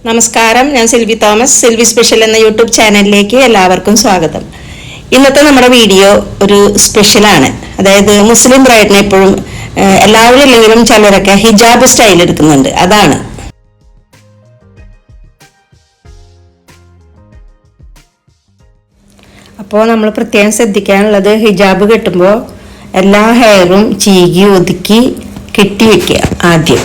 നമസ്കാരം, ഞാൻ Silvy Thomas. Silvy special എന്ന യൂട്യൂബ് ചാനലിലേക്ക് എല്ലാവർക്കും സ്വാഗതം. ഇന്നത്തെ നമ്മുടെ വീഡിയോ ഒരു സ്പെഷ്യലാണ്. അതായത് മുസ്ലിം ബ്രൈഡിനെ എപ്പോഴും എല്ലാവരും ഇല്ലെങ്കിലും ചിലരൊക്കെ ഹിജാബ് സ്റ്റൈൽ എടുക്കുന്നുണ്ട്. അതാണ്. അപ്പോൾ നമ്മൾ പ്രത്യേകം ശ്രദ്ധിക്കാനുള്ളത്, ഹിജാബ് കെട്ടുമ്പോൾ എല്ലാ ഹെയറും ചീകി ഒതുക്കി കെട്ടിവെക്കുക ആദ്യം.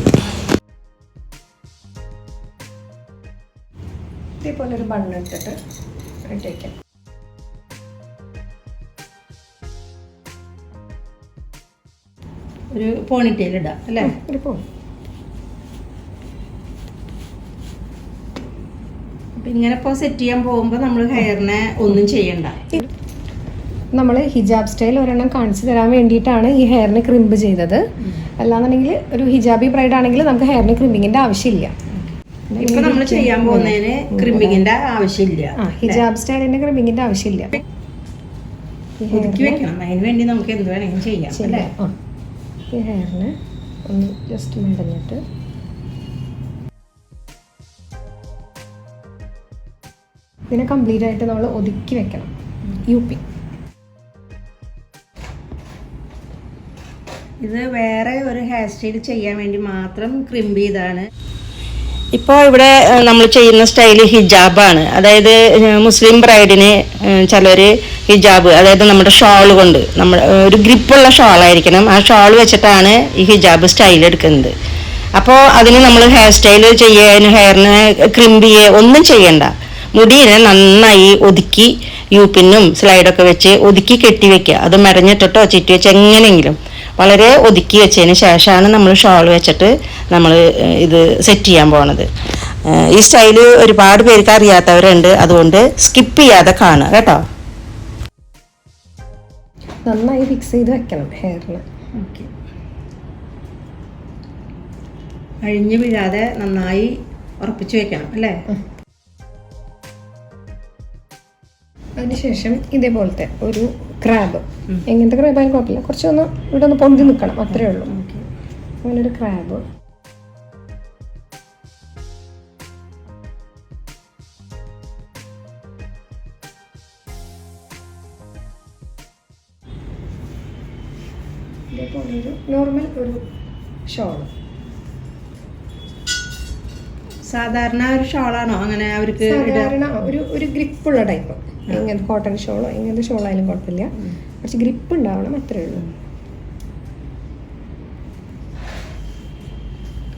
ഇതേപോലെ ഒരു ബണ്ണ് ഇട്ടിട്ട് ഇട്ട് വയ്ക്കാം. ഒരു പോണിറ്റെയിൽ ഇടാം അല്ലേ? ഒരു പോണി. ഇങ്ങനെ ഇപ്പോൾ സെറ്റ് ചെയ്യാൻ പോകുമ്പോൾ നമ്മൾ ഹെയറിനെ ഒന്നും ചെയ്യണ്ട. നമ്മൾ ഹിജാബ് സ്റ്റൈൽ ഒരെണ്ണം കാണിച്ചു തരാൻ വേണ്ടിയിട്ടാണ് ഈ ഹെയറിന് ക്രിമ്പ് ചെയ്തത്. അല്ലാന്നുണ്ടെങ്കിൽ ഒരു ഹിജാബി ബ്രൈഡ് ആണെങ്കിൽ നമുക്ക് ഹെയറിന് ക്രിമ്പിങ്ങിന്റെ ആവശ്യമില്ല. ഇപ്പൊ നമ്മൾ ചെയ്യാൻ പോകുന്നതിന് ക്രിമ്പിങ്ങിന്റെ ആവശ്യമില്ല. ഹിജാബ് സ്റ്റൈലിന്റെ ക്രിമ്പിങ്ങിന്റെ ആവശ്യമില്ല. ഒതുക്കി വെക്കണം. അതിന് വേണ്ടി നമുക്ക് എന്ത് വേണമെങ്കിലും ചെയ്യാം അല്ലേ? ഈ ഹെയറിന് ഒന്ന് ജസ്റ്റ് മെടഞ്ഞിട്ട് ഇതിനെ കംപ്ലീറ്റ് ആയിട്ട് നമ്മൾ ഒതുക്കി വെക്കണം. യുപി ഇത് വേറെ ഒരു ഹെയർ സ്റ്റൈൽ ചെയ്യാൻ വേണ്ടി മാത്രം ക്രിമ്പ് ചെയ്താണ്. ഇപ്പോൾ ഇവിടെ നമ്മൾ ചെയ്യുന്ന സ്റ്റൈല് ഹിജാബാണ്. അതായത് മുസ്ലിം ബ്രൈഡിന് ചിലർ ഹിജാബ്, അതായത് നമ്മുടെ ഷാൾ കൊണ്ട്, നമ്മുടെ ഒരു ഗ്രിപ്പുള്ള ഷാളായിരിക്കണം. ആ ഷാൾ വെച്ചിട്ടാണ് ഈ ഹിജാബ് സ്റ്റൈൽ എടുക്കുന്നത്. അപ്പോൾ അതിന് നമ്മൾ ഹെയർ സ്റ്റൈൽ ചെയ്യാൻ, ഹെയറിന് ക്രിമ്പ് ചെയ്യുക ഒന്നും ചെയ്യണ്ട. മുടിയെ നന്നായി ഒതുക്കി യൂപ്പിനും സ്ലൈഡൊക്കെ വെച്ച് ഒതുക്കി കെട്ടി വെക്കുക. അത് മെടഞ്ഞിട്ടിട്ടോ ചുറ്റി വെച്ച് എങ്ങനെയെങ്കിലും വളരെ ഒതുക്കി വെച്ചതിന് ശേഷമാണ് നമ്മൾ ഷോൾ വെച്ചിട്ട് നമ്മൾ ഇത് സെറ്റ് ചെയ്യാൻ പോണത്. ഈ സ്റ്റൈല് ഒരുപാട് പേർക്ക് അറിയാത്തവരുണ്ട്. അതുകൊണ്ട് സ്കിപ്പ് ചെയ്യാതെ കാണുക കേട്ടോ. നന്നായി ഫിക്സ് ചെയ്ത് വെക്കണം ഹെയറിന്. ഓക്കെ, അഴിഞ്ഞു വീഴാതെ നന്നായി ഉറപ്പിച്ചു വെക്കണം അല്ലേ? അതിനുശേഷം ഇതേപോലത്തെ ഒരു ക്രാബ്, എങ്ങനത്തെ ക്രാബ് ആയാലും കുഴപ്പമില്ല, കുറച്ചൊന്ന് ഇവിടെ ഒന്ന് പൊന്തി നിൽക്കണം, അത്രേ ഉള്ളൂ. അങ്ങനെ ഒരു ക്രാബ് ഇതേപോലെ ഒരു നോർമൽ ഒരു ഷോള്. സാധാരണ ഒരു ഷോളാണോ അങ്ങനെ അവർക്ക്? സാധാരണ ഒരു ഗ്രിപ്പുള്ള ടൈപ്പ്, ഇങ്ങനത്തെ കോട്ടൺ ഷോളോ ഇങ്ങനത്തെ ഷോളായാലും കുഴപ്പമില്ല, കുറച്ച് ഗ്രിപ്പ് ഉണ്ടാവണം, അത്രേ ഉള്ളൂ.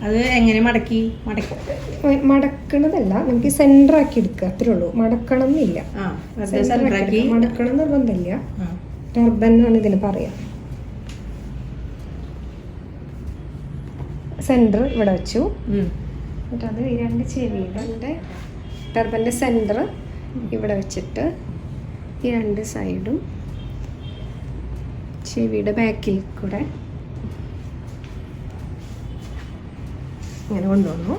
അത് എങ്ങനെ മടക്കണതല്ല, നമുക്ക് സെന്റർ ആക്കി എടുക്കുക, അത്രേ ഉള്ളൂ. മടക്കണം എന്നില്ല, മടക്കണം നിർബന്ധമില്ല. ടർബൻ എന്നാണ് ഇതിന് പറയാ. സെന്റർ ഇവിടെ വെച്ചു, എന്നിട്ട് അത് ഈ രണ്ട് ചെവിയുടെ ടർബന്റെ സെന്റർ ഇവിടെ വെച്ചിട്ട് ഈ രണ്ട് സൈഡും ചെവിയുടെ ബാക്കിൽ കൂടെ ഇങ്ങനെ കൊണ്ടുവന്നു.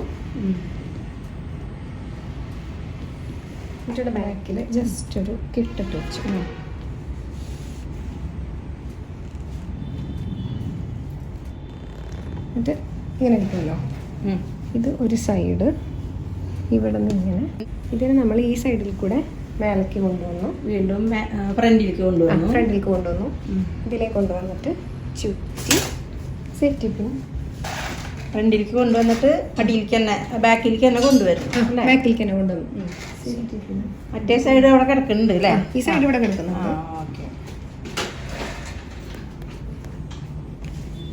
എന്നിട്ട് ബാക്കിൽ ജസ്റ്റ് ഒരു കിട്ടിട്ട് വെച്ചു. എന്നിട്ട് ഇങ്ങനെ കിട്ടുമല്ലോ. ഇത് ഒരു സൈഡ് ഇവിടെ നിന്ന് ഇങ്ങനെ, ഇതിനെ നമ്മൾ ഈ സൈഡിൽ കൂടെ മേലേക്ക് കൊണ്ടുവന്നു, വീണ്ടും ഫ്രണ്ടിലേക്ക് കൊണ്ടുവന്നു. ഇതിലേക്ക് കൊണ്ടുവന്നിട്ട് ചുറ്റി സെറ്റ് പിൻ ഫ്രണ്ടിലേക്ക് കൊണ്ടുവന്നിട്ട് അടിയിലേക്ക് തന്നെ ബാക്കിലേക്ക് തന്നെ കൊണ്ടുവരും. ബാക്കിലേക്ക് തന്നെ കൊണ്ടുവന്നു. മറ്റേ സൈഡ് അവിടെ കിടക്കുന്നുണ്ട് അല്ലേ? ഈ സൈഡ് ഇവിടെ കിടക്കുന്നുണ്ട്.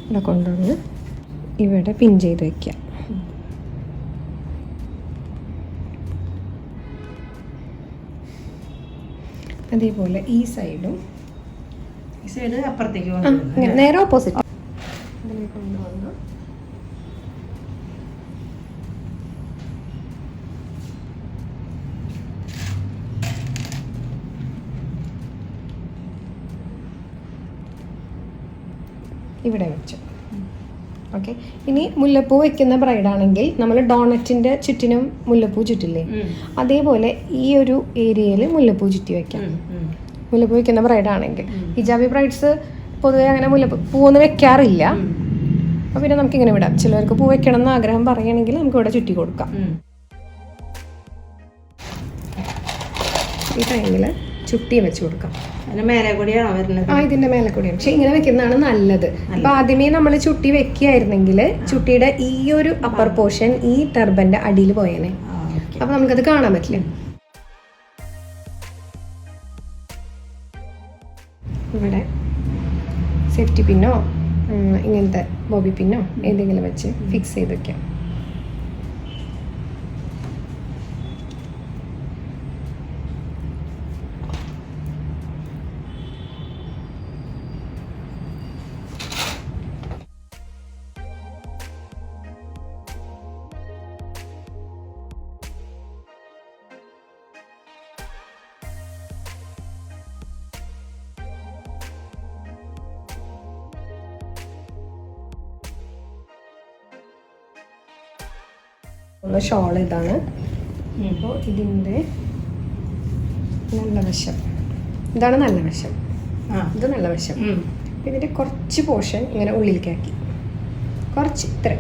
ഇവിടെ കൊണ്ടുവന്ന് ഇവിടെ പിൻ ചെയ്ത് വെക്കാം. അതേപോലെ ഈ സൈഡ് അപ്പുറത്തേക്ക് നേരെ ഓപ്പോസിറ്റ് ഇതിലേക്ക് കൊണ്ടുവന്ന് ഇവിടെ വെച്ചു. ഓക്കെ, ഇനി മുല്ലപ്പൂ വെക്കുന്ന ബ്രൈഡാണെങ്കിൽ നമ്മൾ ഡോണറ്റിന്റെ ചുറ്റിനും മുല്ലപ്പൂ ചുറ്റില്ലേ, അതേപോലെ ഈ ഒരു ഏരിയയിൽ മുല്ലപ്പൂ ചുറ്റി വെക്കാം. മുല്ലപ്പൂ വെക്കുന്ന ബ്രൈഡാണെങ്കിൽ. ഹിജാബി ബ്രൈഡ്സ് പൊതുവെ അങ്ങനെ പൂവൊന്നും വെക്കാറില്ല. അപ്പോൾ പിന്നെ നമുക്കിങ്ങനെ വിടാം. ചിലവർക്ക് പൂ വെക്കണം എന്ന് ആഗ്രഹം പറയുകയാണെങ്കിൽ നമുക്ക് ഇവിടെ ചുറ്റി കൊടുക്കാം. ഈ ടൈമിൽ ചുട്ടി വെച്ച് കൊടുക്കാം. അതിന് മേലെ കൂടിയാണോ വരുന്നത്? ഇതിന്റെ മേലെ കൂടിയാണ്. പക്ഷെ ഇങ്ങനെ വെക്കുന്നതാണ് നല്ലത്. അപ്പൊ ആദ്യമേ നമ്മൾ ചുട്ടി വെക്കുകയായിരുന്നെങ്കിൽ ചുട്ടിയുടെ ഈ ഒരു അപ്പർ പോർഷൻ ഈ ടർബന്റെ അടിയിൽ പോയേനെ. അപ്പൊ നമുക്കത് കാണാൻ പറ്റില്ല. ഇവിടെ സേഫ്റ്റി പിന്നോ ഇങ്ങനത്തെ ബോബി പിന്നോ ഏതെങ്കിലും വെച്ച് ഫിക്സ് ചെയ്ത് വെക്കാം. ഷോൾ ഇതാണ്. അപ്പോൾ ഇതിൻ്റെ നല്ല വശം ഇതാണ്, നല്ല വശം ഇത് നല്ല വശം. ഇതിൻ്റെ കുറച്ച് പോർഷൻ ഇങ്ങനെ ഉള്ളിലേക്കാക്കി, കുറച്ച് ഇത്ര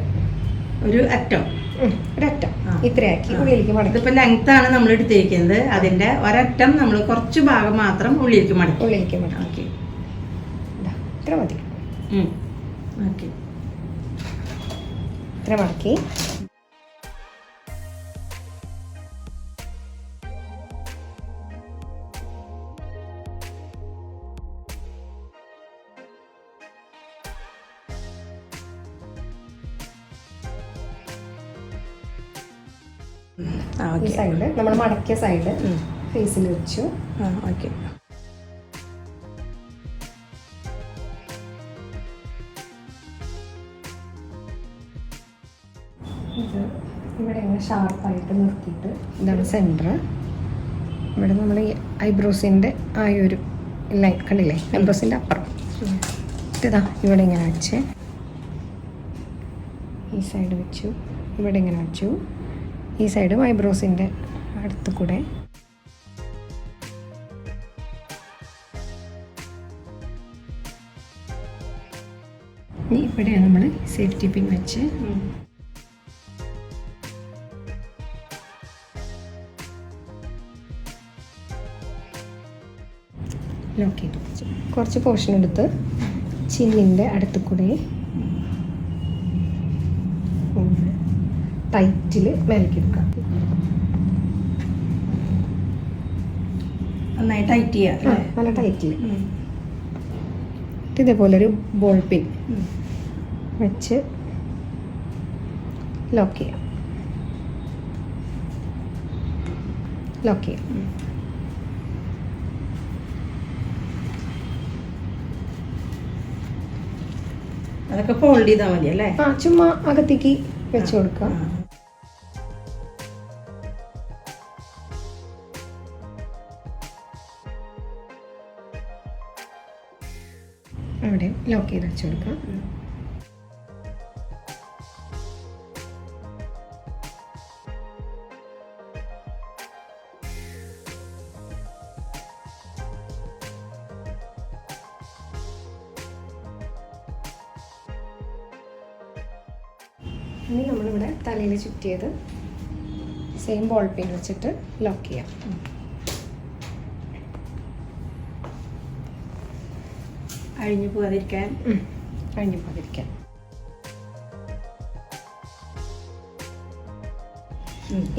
ഒരറ്റം ഇത്രയാക്കി ഉള്ളിലേക്ക് മടക്കി. ഇതിപ്പോൾ ലെങ്ത് ആണ് നമ്മൾ എടുത്തിരിക്കുന്നത്. അതിൻ്റെ ഒരറ്റം നമ്മൾ കുറച്ച് ഭാഗം മാത്രം ഉള്ളിലേക്ക് മടക്കി. ഇത്ര മതി. ഇത്ര മടക്കി ഈ സൈഡ് നമ്മൾ മടക്കിയ സൈഡ് ഫേസിൽ വെച്ചു. ഓക്കെ. ഇത് ഇവിടെ ഇങ്ങനെ ഷാർപ്പായിട്ട് നിർത്തിയിട്ട് ഇതാണ് സെൻറ്റർ. ഇവിടെ നമ്മൾ ഈ ഐബ്രോസിൻ്റെ ആ ഒരു ലൈൻ കണ്ടില്ലേ, ഐബ്രോസിൻ്റെ അപ്പുറം ഇതാ ഇവിടെ ഇങ്ങനെ വെച്ച് ഈ സൈഡ് വെച്ചു, ഇവിടെ ഇങ്ങനെ വെച്ചു. ഈ സൈഡ് ഐബ്രോസിൻ്റെ അടുത്ത് കൂടെ ഇവിടെയാണ് നമ്മൾ സേഫ്റ്റി പിൻ വെച്ച് ലോക്ക് ചെയ്ത് വെച്ചു. കുറച്ച് പോർഷൻ എടുത്ത് ചിന്നിൻ്റെ അടുത്ത് കൂടെ ടൈറ്റിൽ മേലേക്ക് എടുക്കാം. നന്നായി ടൈറ്റ് ചെയ്യാം. നല്ല ടൈറ്റിൽ ഇതേപോലെ ഒരു ബോൾ പിൻ വെച്ച് ലോക്ക് ചെയ്യാം. അതൊക്കെ ഫോൾഡ് ചെയ്താൽ മതി അല്ലേ? ചുമ്മാ അകത്തേക്ക് വെച്ച് കൊടുക്കാം. അവിടെ ലോക്ക് ചെയ്ത് വെച്ച് കൊടുക്കാം. ഇനി നമ്മളിവിടെ തലയിൽ ചുറ്റിയത് സെയിം ബോൾ പെയിൻ വെച്ചിട്ട് ലോക്ക് ചെയ്യാം. അഴിഞ്ഞു പോകാതിരിക്കാൻ.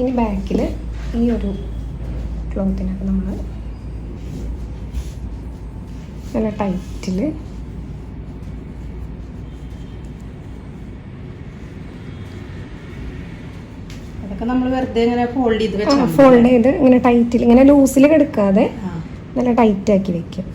ഇനി ബാക്കിൽ ഈ ഒരു ക്ലോത്തിനൊക്കെ നമ്മൾ നല്ല ടൈറ്റിൽ അതൊക്കെ നമ്മൾ വെറുതെ ഇങ്ങനെ ഫോൾഡ് ചെയ്ത് ഇങ്ങനെ ടൈറ്റിൽ ഇങ്ങനെ ലൂസിൽ കിടക്കാതെ നല്ല ടൈറ്റാക്കി വെക്കും.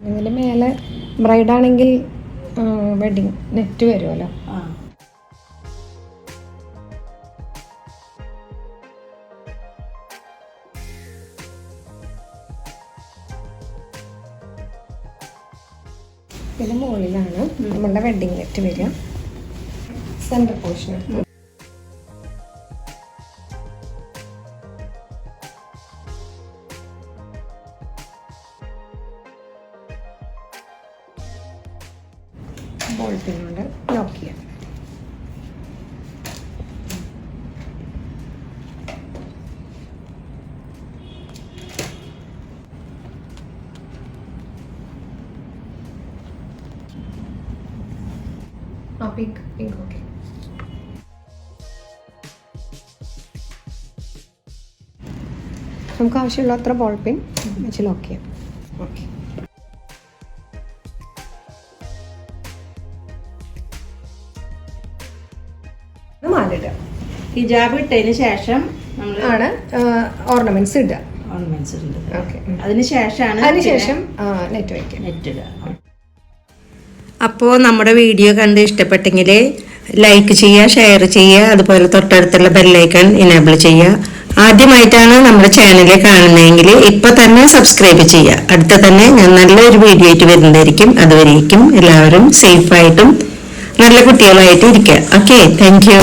ഇതിൽ മേലെ ബ്രൈഡാണെങ്കിൽ വെഡിങ് നെറ്റ് വരുമല്ലോ. ഇതിന് മുകളിലാണ് നമ്മളുടെ വെഡിങ് നെറ്റ് വരിക. സെൻറ്റർ പോർഷൻ എടുത്ത് ബോൾ പിൻ കൊണ്ട് ലോക്ക് ചെയ്യാം. Pink okay. നമുക്ക് ആവശ്യമുള്ള അത്ര ബോൾ പിൻ വെച്ച് ലോക്ക് ചെയ്യാം. ഓക്കെ. മാലിടുക. ഹിജാബ് ഇട്ടതിന് ശേഷം നമ്മൾ ആണ് ഓർണമെന്റ്സ് ഇടുക. ഓർണമെന്റ്സ് ഉണ്ട്. ഓക്കെ. അതിനുശേഷം നെറ്റ് വയ്ക്കുക. നെറ്റ് ഇടുക. അപ്പോൾ നമ്മുടെ വീഡിയോ കണ്ട് ഇഷ്ടപ്പെട്ടെങ്കിൽ ലൈക്ക് ചെയ്യുക, ഷെയർ ചെയ്യുക, അതുപോലെ തൊട്ടടുത്തുള്ള ബെല്ലൈക്കൺ ഇനേബിൾ ചെയ്യുക. ആദ്യമായിട്ടാണ് നമ്മുടെ ചാനൽ കാണുന്നതെങ്കിൽ ഇപ്പോൾ തന്നെ സബ്സ്ക്രൈബ് ചെയ്യുക. അടുത്ത തന്നെ ഞാൻ നല്ലൊരു വീഡിയോ ആയിട്ട് വരുന്നതായിരിക്കും. അതുവരേക്കും എല്ലാവരും സേഫായിട്ടും നല്ല കുട്ടികളായിട്ട് ഇരിക്കുക. Okay, thank you.